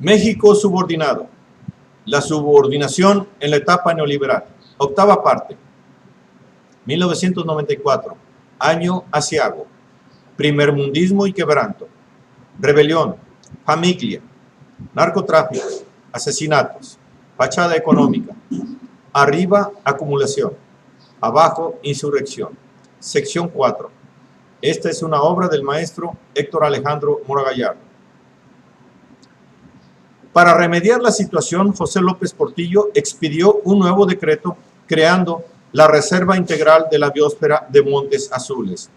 México subordinado. La subordinación en la etapa neoliberal. Octava parte. 1994. Año aciago. Primermundismo y quebranto. Rebelión. Familia. Narcotráfico. Asesinatos. Fachada económica. Arriba, acumulación. Abajo, insurrección. Sección 4. Esta es una obra del maestro Héctor Alejandro Mora Gallardo. Para remediar la situación, José López Portillo expidió un nuevo decreto creando la Reserva Integral de la Biosfera de Montes Azules,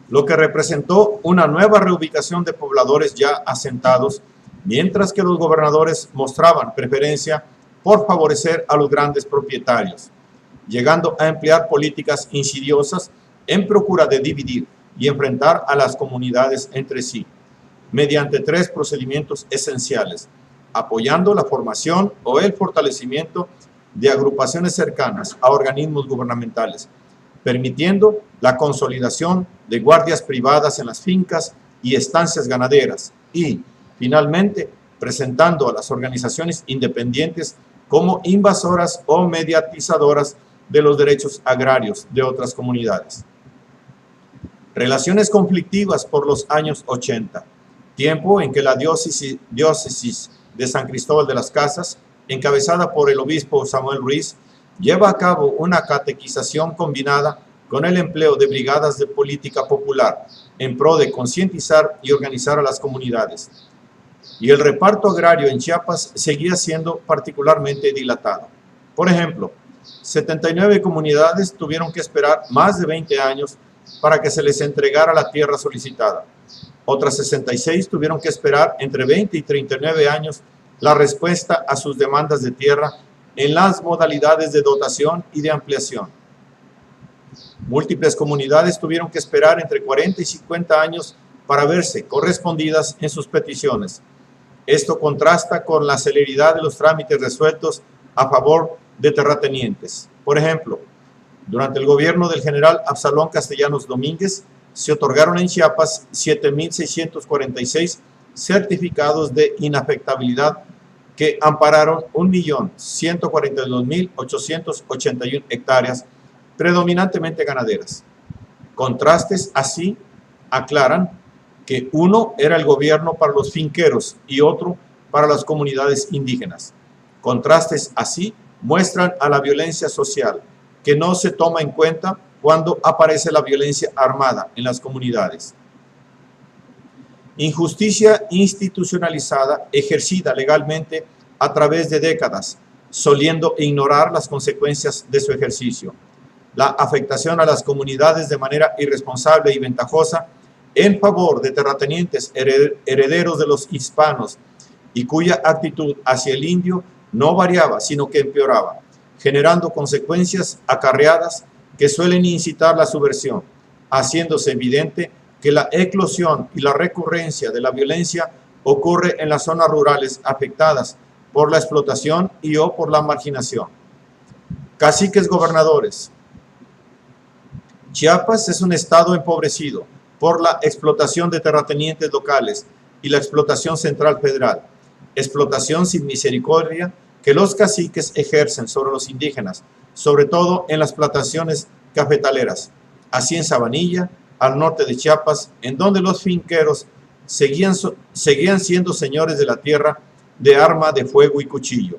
lo que representó una nueva reubicación de pobladores ya asentados, mientras que los gobernadores mostraban preferencia por favorecer a los grandes propietarios, llegando a emplear políticas insidiosas en procura de dividir y enfrentar a las comunidades entre sí, mediante 3 procedimientos esenciales: apoyando la formación o el fortalecimiento de agrupaciones cercanas a organismos gubernamentales, permitiendo la consolidación de guardias privadas en las fincas y estancias ganaderas y, finalmente, presentando a las organizaciones independientes como invasoras o mediatizadoras de los derechos agrarios de otras comunidades. Relaciones conflictivas por los años 80, tiempo en que la diócesis de San Cristóbal de las Casas, encabezada por el obispo Samuel Ruiz, lleva a cabo una catequización combinada con el empleo de brigadas de política popular en pro de concientizar y organizar a las comunidades. Y el reparto agrario en Chiapas seguía siendo particularmente dilatado. Por ejemplo, 79 comunidades tuvieron que esperar más de 20 años para que se les entregara la tierra solicitada. Otras 66 tuvieron que esperar entre 20 y 39 años la respuesta a sus demandas de tierra en las modalidades de dotación y de ampliación. Múltiples comunidades tuvieron que esperar entre 40 y 50 años para verse correspondidas en sus peticiones. Esto contrasta con la celeridad de los trámites resueltos a favor de terratenientes. Por ejemplo, durante el gobierno del general Absalón Castellanos Domínguez, se otorgaron en Chiapas 7.646 certificados de inafectabilidad que ampararon 1.142.881 hectáreas, predominantemente ganaderas. Contrastes así aclaran que uno era el gobierno para los finqueros y otro para las comunidades indígenas. Contrastes así muestran a la violencia social, que no se toma en cuenta cuando aparece la violencia armada en las comunidades. Injusticia institucionalizada ejercida legalmente a través de décadas, soliendo ignorar las consecuencias de su ejercicio. La afectación a las comunidades de manera irresponsable y ventajosa en favor de terratenientes herederos de los hispanos y cuya actitud hacia el indio no variaba, sino que empeoraba, generando consecuencias acarreadas que suelen incitar la subversión, haciéndose evidente que la eclosión y la recurrencia de la violencia ocurre en las zonas rurales afectadas por la explotación y o por la marginación. Caciques gobernadores. Chiapas es un estado empobrecido por la explotación de terratenientes locales y la explotación central federal, explotación sin misericordia que los caciques ejercen sobre los indígenas, sobre todo en las plantaciones cafetaleras, así en Sabanilla, al norte de Chiapas, en donde los finqueros seguían siendo señores de la tierra de arma de fuego y cuchillo.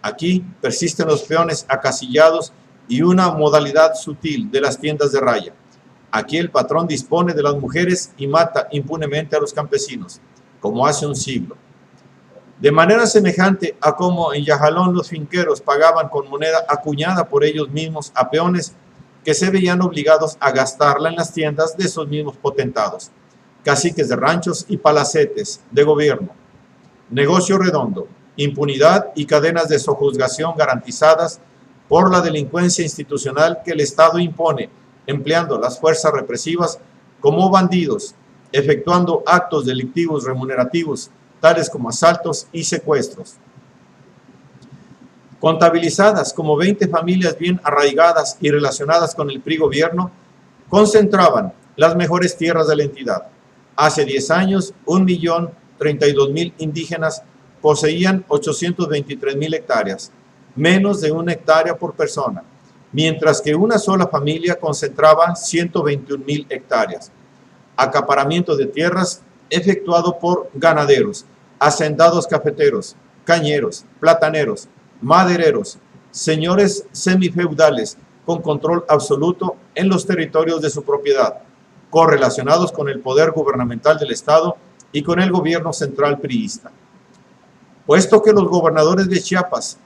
Aquí persisten los peones acasillados y una modalidad sutil de las tiendas de raya. Aquí el patrón dispone de las mujeres y mata impunemente a los campesinos, como hace un siglo. De manera semejante a como en Yajalón los finqueros pagaban con moneda acuñada por ellos mismos a peones que se veían obligados a gastarla en las tiendas de esos mismos potentados, caciques de ranchos y palacetes de gobierno. Negocio redondo, impunidad y cadenas de sojuzgación garantizadas por la delincuencia institucional que el Estado impone, empleando las fuerzas represivas como bandidos, efectuando actos delictivos remunerativos, tales como asaltos y secuestros. Contabilizadas como 20 familias bien arraigadas y relacionadas con el PRI gobierno, concentraban las mejores tierras de la entidad. Hace 10 años, 1.032.000 indígenas poseían 823,000 hectáreas, menos de 1 hectárea por persona, mientras que una sola familia concentraba 121,000 hectáreas. Acaparamiento de tierras efectuado por ganaderos, hacendados cafeteros, cañeros, plataneros, madereros, señores semifeudales con control absoluto en los territorios de su propiedad, correlacionados con el poder gubernamental del Estado y con el gobierno central priista. Puesto que los gobernadores de Chiapas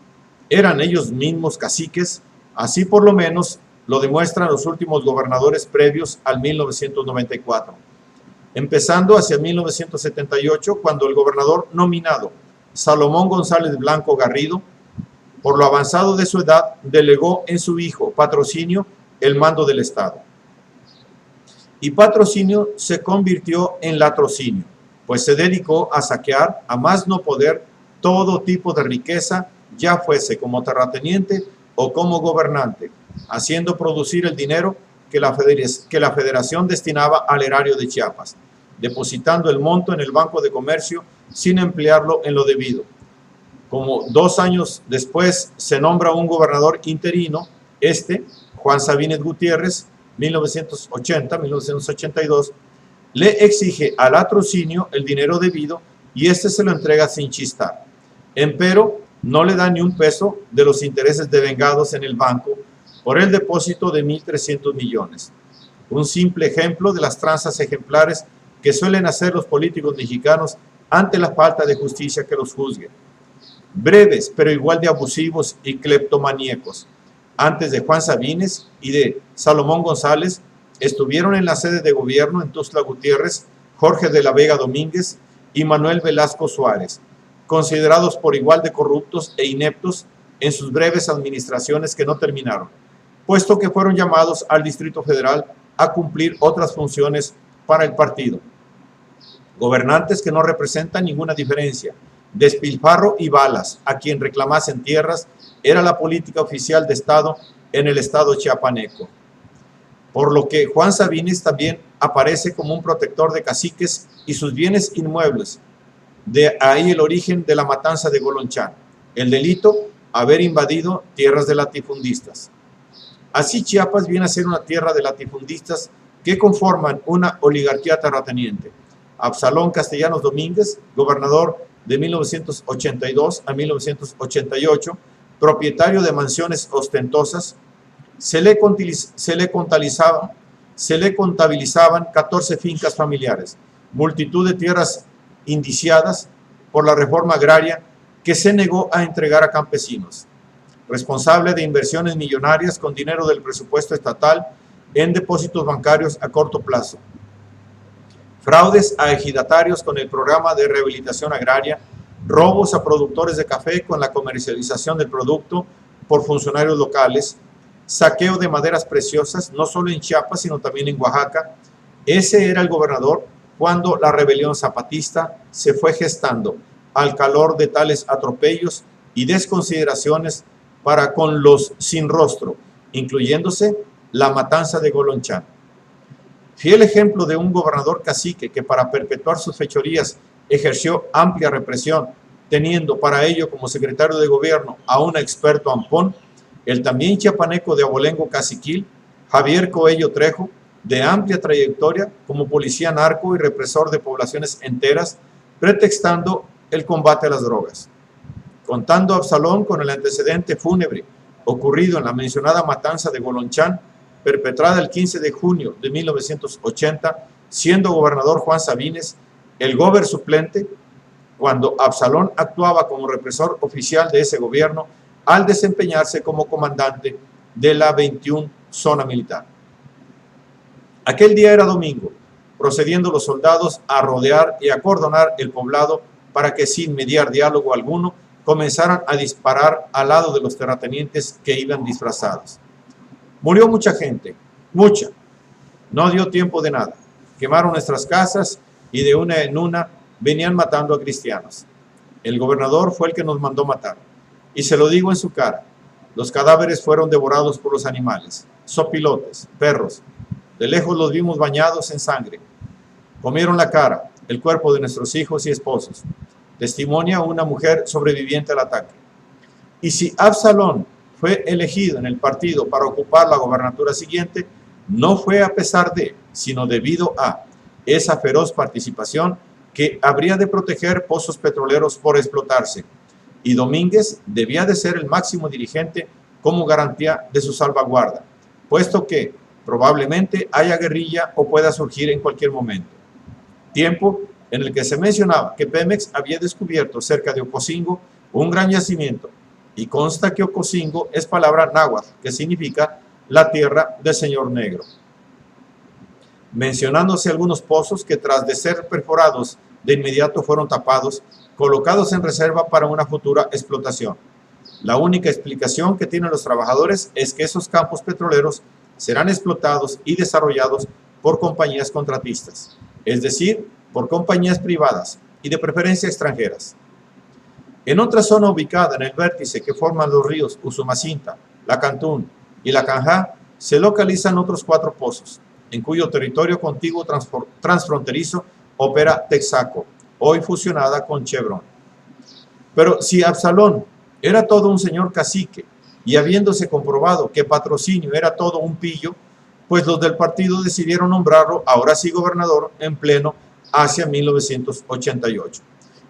eran ellos mismos caciques, así por lo menos lo demuestran los últimos gobernadores previos al 1994, empezando hacia 1978, cuando el gobernador nominado Salomón González Blanco Garrido, por lo avanzado de su edad, delegó en su hijo Patrocinio el mando del Estado. Y Patrocinio se convirtió en latrocinio, pues se dedicó a saquear a más no poder todo tipo de riqueza, ya fuese como terrateniente o como gobernante, haciendo producir el dinero que la Federación destinaba al erario de Chiapas, depositando el monto en el Banco de Comercio sin emplearlo en lo debido. Como 2 años después se nombra un gobernador interino, Juan Sabines Gutiérrez, 1980-1982, le exige al latrocinio el dinero debido y se lo entrega sin chistar. Empero, no le da ni un peso de los intereses devengados en el banco por el depósito de 1.300 millones. Un simple ejemplo de las tranzas ejemplares que suelen hacer los políticos mexicanos ante la falta de justicia que los juzgue. Breves, pero igual de abusivos y cleptomaníacos. Antes de Juan Sabines y de Salomón González, estuvieron en la sede de gobierno en Tuxtla Gutiérrez, Jorge de la Vega Domínguez y Manuel Velasco Suárez, considerados por igual de corruptos e ineptos en sus breves administraciones que no terminaron, puesto que fueron llamados al Distrito Federal a cumplir otras funciones para el partido. Gobernantes que no representan ninguna diferencia, despilfarro y balas a quien reclamasen tierras era la política oficial de Estado en el Estado chiapaneco. Por lo que Juan Sabines también aparece como un protector de caciques y sus bienes inmuebles. De ahí el origen de la matanza de Golonchán, el delito, haber invadido tierras de latifundistas. Así Chiapas viene a ser una tierra de latifundistas que conforman una oligarquía terrateniente. Absalón Castellanos Domínguez, gobernador de 1982 a 1988, propietario de mansiones ostentosas, se le contabilizaban 14 fincas familiares, multitud de tierras indiciadas por la reforma agraria que se negó a entregar a campesinos, responsable de inversiones millonarias con dinero del presupuesto estatal en depósitos bancarios a corto plazo, fraudes a ejidatarios con el programa de rehabilitación agraria, robos a productores de café con la comercialización del producto por funcionarios locales, saqueo de maderas preciosas, no solo en Chiapas, sino también en Oaxaca. Ese era el gobernador cuando la rebelión zapatista se fue gestando al calor de tales atropellos y desconsideraciones para con los sin rostro, incluyéndose la matanza de Golonchán. Fiel ejemplo de un gobernador cacique que para perpetuar sus fechorías ejerció amplia represión, teniendo para ello como secretario de gobierno a un experto ampón, el también chiapaneco de abolengo caciquil, Javier Coello Trejo, de amplia trayectoria como policía narco y represor de poblaciones enteras, pretextando el combate a las drogas. Contando a Absalón con el antecedente fúnebre ocurrido en la mencionada matanza de Golonchán, perpetrada el 15 de junio de 1980, siendo gobernador Juan Sabines el gober suplente, cuando Absalón actuaba como represor oficial de ese gobierno al desempeñarse como comandante de la 21 Zona Militar. Aquel día era domingo, procediendo los soldados a rodear y acordonar el poblado para que sin mediar diálogo alguno comenzaran a disparar al lado de los terratenientes que iban disfrazados. Murió mucha gente, mucha. No dio tiempo de nada. Quemaron nuestras casas y de una en una venían matando a cristianos. El gobernador fue el que nos mandó matar. Y se lo digo en su cara. Los cadáveres fueron devorados por los animales, sopilotes, perros. De lejos los vimos bañados en sangre. Comieron la cara, el cuerpo de nuestros hijos y esposos. testimonia una mujer sobreviviente al ataque. Y si Absalón fue elegido en el partido para ocupar la gobernatura siguiente, no fue a pesar de, sino debido a esa feroz participación que habría de proteger pozos petroleros por explotarse, y Domínguez debía de ser el máximo dirigente como garantía de su salvaguarda, puesto que probablemente haya guerrilla o pueda surgir en cualquier momento. Tiempo en el que se mencionaba que Pemex había descubierto cerca de Ocosingo un gran yacimiento, y consta que Ocosingo es palabra náhuatl que significa la tierra del señor negro, mencionándose algunos pozos que tras de ser perforados de inmediato fueron tapados, colocados en reserva para una futura explotación. La única explicación que tienen los trabajadores es que esos campos petroleros serán explotados y desarrollados por compañías contratistas, es decir, por compañías privadas y de preferencia extranjeras. En otra zona ubicada en el vértice que forman los ríos Usumacinta, La Cantún y La Canjá, se localizan otros 4 pozos, en cuyo territorio contiguo transfronterizo opera Texaco, hoy fusionada con Chevron. Pero si Absalón era todo un señor cacique, y habiéndose comprobado que Patrocinio era todo un pillo, pues los del partido decidieron nombrarlo ahora sí gobernador en pleno hacia 1988.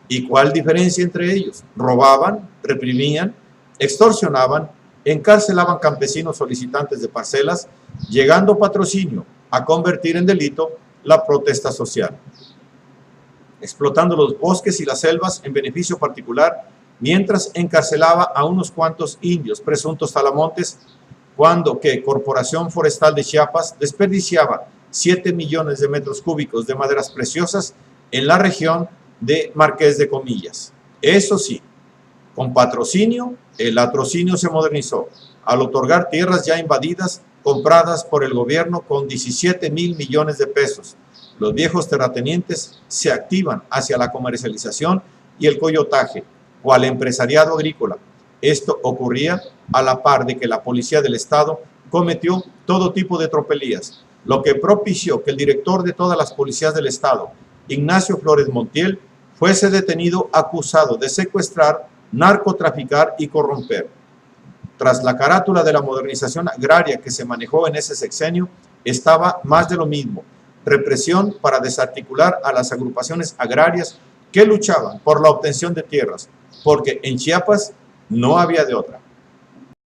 ¿Y cuál diferencia entre ellos? Robaban, reprimían, extorsionaban, encarcelaban campesinos solicitantes de parcelas, llegando Patrocinio a convertir en delito la protesta social, explotando los bosques y las selvas en beneficio particular, mientras encarcelaba a unos cuantos indios presuntos talamontes, cuando que Corporación Forestal de Chiapas desperdiciaba 7 millones de metros cúbicos de maderas preciosas en la región de Marqués de Comillas. Eso sí, con Patrocinio, el latrocinio se modernizó, al otorgar tierras ya invadidas, compradas por el gobierno con 17,000 millones de pesos. Los viejos terratenientes se activan hacia la comercialización y el coyotaje, cual empresariado agrícola. Esto ocurría a la par de que la policía del Estado cometió todo tipo de tropelías, lo que propició que el director de todas las policías del Estado, Ignacio Flores Montiel, fuese detenido acusado de secuestrar, narcotraficar y corromper. Tras la carátula de la modernización agraria que se manejó en ese sexenio, estaba más de lo mismo: represión para desarticular a las agrupaciones agrarias que luchaban por la obtención de tierras, porque en Chiapas no había de otra.